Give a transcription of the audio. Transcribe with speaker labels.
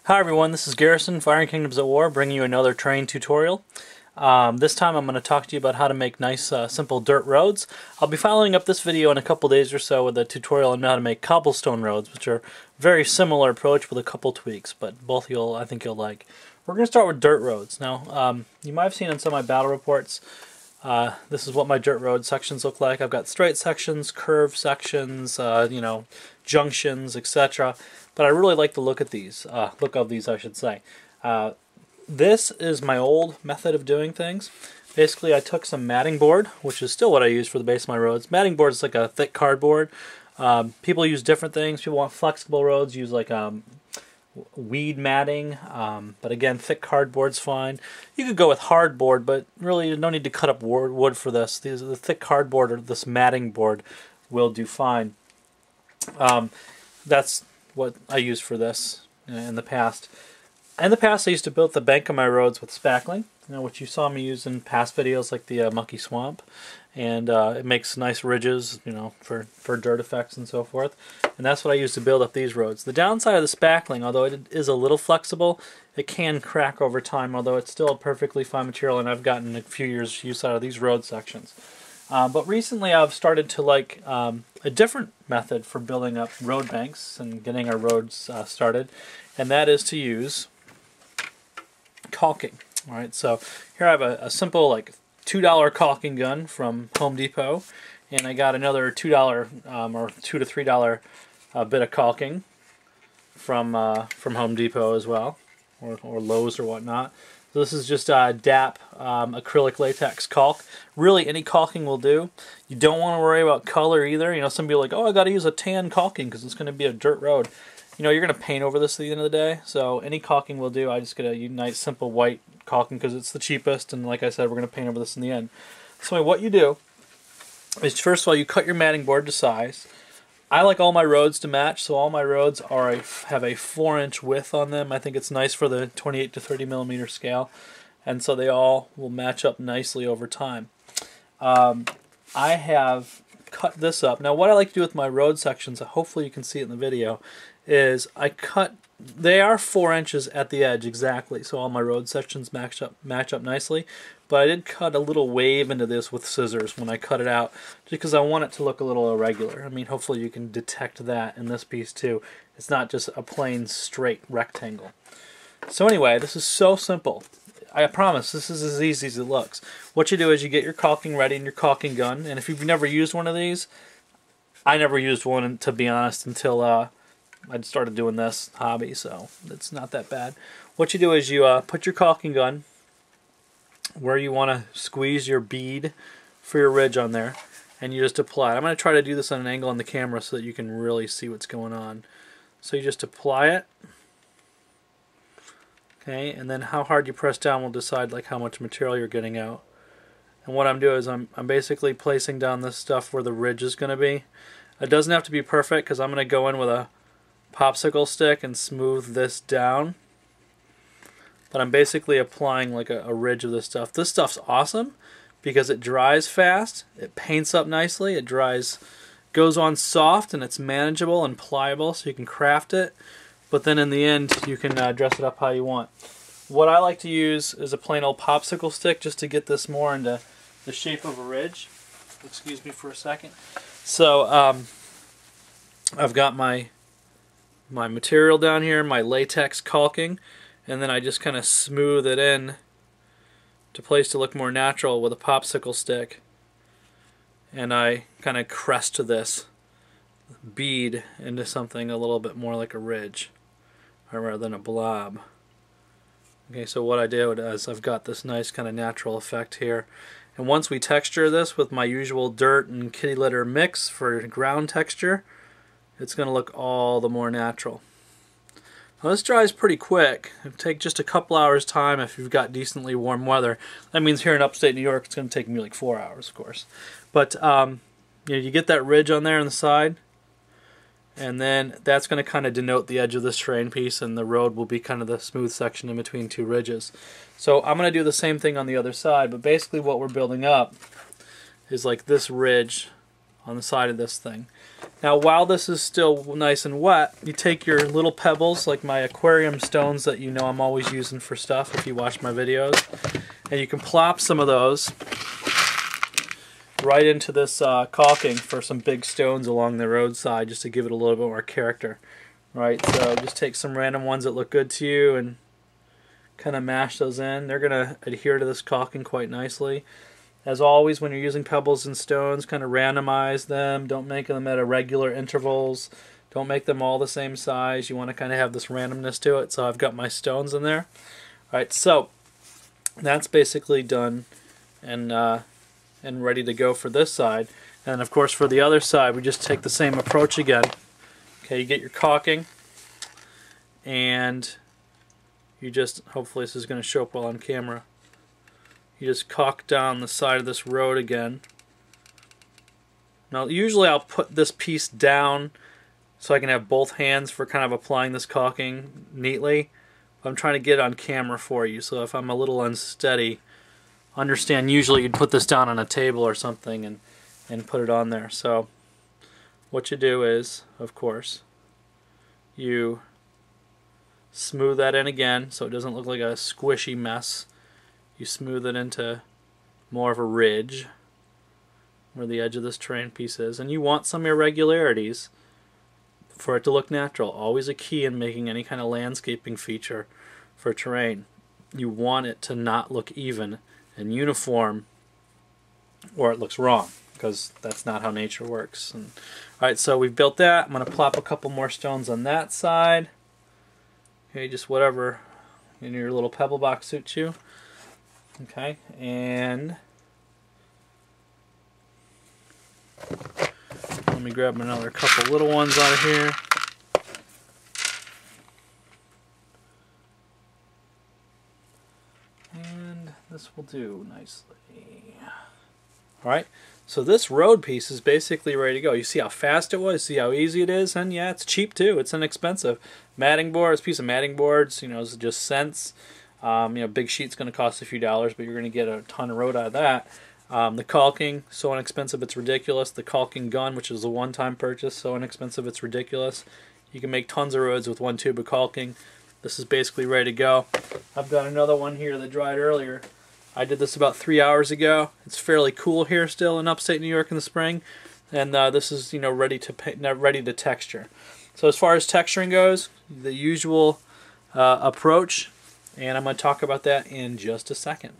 Speaker 1: Hi everyone, this is Garrison, Firing Kingdoms at War, bringing you another terrain tutorial. This time I'm going to talk to you about how to make nice, simple dirt roads. I'll be following up this video in a couple days or so with a tutorial on how to make cobblestone roads, which are very similar approach with a couple tweaks, but both I think you'll like. We're going to start with dirt roads. Now, you might have seen in some of my battle reports, this is what my dirt road sections look like. I've got straight sections, curved sections, junctions, etc. But I really like the look of these, I should say. This is my old method of doing things. Basically, I took some matting board, which is still what I use for the base of my roads. Matting board is like a thick cardboard. People use different things. People want flexible roads, use like weed matting. But again, thick cardboard's fine. You could go with hardboard, but really you don't need to cut up wood for this. The thick cardboard or this matting board will do fine. That's what I used for this in the past. In the past, I used to build the bank of my roads with spackling, which you saw me use in past videos like the Mucky Swamp, and it makes nice ridges, for dirt effects and so forth. And that's what I use to build up these roads. The downside of the spackling, although it is a little flexible, it can crack over time, although it's still a perfectly fine material, and I've gotten a few years use out of these road sections. But recently I've started to like a different method for building up road banks and getting our roads started, and that is to use caulking. Alright, so here I have a simple like $2 caulking gun from Home Depot, and I got another $2 or $2 to $3 bit of caulking from Home Depot as well, or Lowe's or whatnot. So this is just DAP acrylic latex caulk. Really, any caulking will do. You don't want to worry about color either. Some people are like, oh, I got to use a tan caulking because it's going to be a dirt road. You're going to paint over this at the end of the day, so any caulking will do. I just get a nice, simple white caulking because it's the cheapest, and like I said, we're going to paint over this in the end. So what you do is, first of all, you cut your matting board to size. I like all my roads to match, so all my roads have a 4-inch width on them. I think it's nice for the 28 to 30 millimeter scale, and so they all will match up nicely over time. I have cut this up. Now what I like to do with my road sections, hopefully you can see it in the video, is they are 4 inches at the edge exactly, so all my road sections match up nicely. But I did cut a little wave into this with scissors when I cut it out, just because I want it to look a little irregular. I mean, hopefully you can detect that in this piece too. It's not just a plain straight rectangle. So anyway, this is so simple. I promise this is as easy as it looks. What you do is you get your caulking ready in your caulking gun, and if you've never used one of these, I never used one, to be honest, until I started doing this hobby, so it's not that bad. What you do is you put your caulking gun where you want to squeeze your bead for your ridge on there, and you just apply it. I'm going to try to do this on an angle on the camera so that you can really see what's going on. So you just apply it, okay, and then how hard you press down will decide like how much material you're getting out. And what I'm doing is I'm basically placing down this stuff where the ridge is going to be. It doesn't have to be perfect because I'm going to go in with a popsicle stick and smooth this down, but I'm basically applying like a ridge of this stuff. This stuff's awesome because it dries fast, it paints up nicely, it goes on soft, and it's manageable and pliable, so you can craft it, but then in the end you can dress it up how you want. What I like to use is a plain old popsicle stick just to get this more into the shape of a ridge. Excuse me for a second. So I've got my material down here, my latex caulking, and then I just kind of smooth it in to place to look more natural with a popsicle stick, and I kind of crest this bead into something a little bit more like a ridge rather than a blob. Okay, so what I do is I've got this nice kind of natural effect here, and once we texture this with my usual dirt and kitty litter mix for ground texture, it's going to look all the more natural. Now this dries pretty quick. It'll take just a couple hours time if you've got decently warm weather. That means here in upstate New York it's going to take me like 4 hours, of course. But you get that ridge on there on the side, and then that's going to kind of denote the edge of this terrain piece, and the road will be kind of the smooth section in between two ridges. So I'm going to do the same thing on the other side, but basically what we're building up is like this ridge on the side of this thing. Now while this is still nice and wet, you take your little pebbles, like my aquarium stones that you know I'm always using for stuff if you watch my videos, and you can plop some of those right into this caulking for some big stones along the roadside, just to give it a little bit more character. Right, so just take some random ones that look good to you and kind of mash those in. They're going to adhere to this caulking quite nicely. As always, when you're using pebbles and stones, kind of randomize them. Don't make them at irregular intervals. Don't make them all the same size. You want to kind of have this randomness to it. So I've got my stones in there. All right, so that's basically done and ready to go for this side. And of course for the other side, we just take the same approach again. Okay, you get your caulking, and you just, hopefully this is going to show up well on camera, you just caulk down the side of this road again. Now usually I'll put this piece down so I can have both hands for kind of applying this caulking neatly. I'm trying to get it on camera for you, so if I'm a little unsteady, understand usually you'd put this down on a table or something and put it on there. So what you do is, of course, you smooth that in again so it doesn't look like a squishy mess. You smooth it into more of a ridge where the edge of this terrain piece is. And you want some irregularities for it to look natural. Always a key in making any kind of landscaping feature for terrain. You want it to not look even and uniform, or it looks wrong, because that's not how nature works. And, alright, so we've built that. I'm going to plop a couple more stones on that side. Okay, just whatever in your little pebble box suits you. Okay, and let me grab another couple little ones out of here. And this will do nicely. Alright, so this road piece is basically ready to go. You see how fast it was, see how easy it is, and yeah, it's cheap too. It's inexpensive. Matting board, this piece of matting boards, you know, is just cents. You know, big sheet's going to cost a few dollars, but you're going to get a ton of road out of that. The caulking, so inexpensive it's ridiculous. The caulking gun, which is a one-time purchase, so inexpensive it's ridiculous. You can make tons of roads with one tube of caulking. This is basically ready to go. I've got another one here that dried earlier. I did this about 3 hours ago. It's fairly cool here still in upstate New York in the spring, and this is, you know, ready to texture. So as far as texturing goes, the usual approach, and I'm going to talk about that in just a second.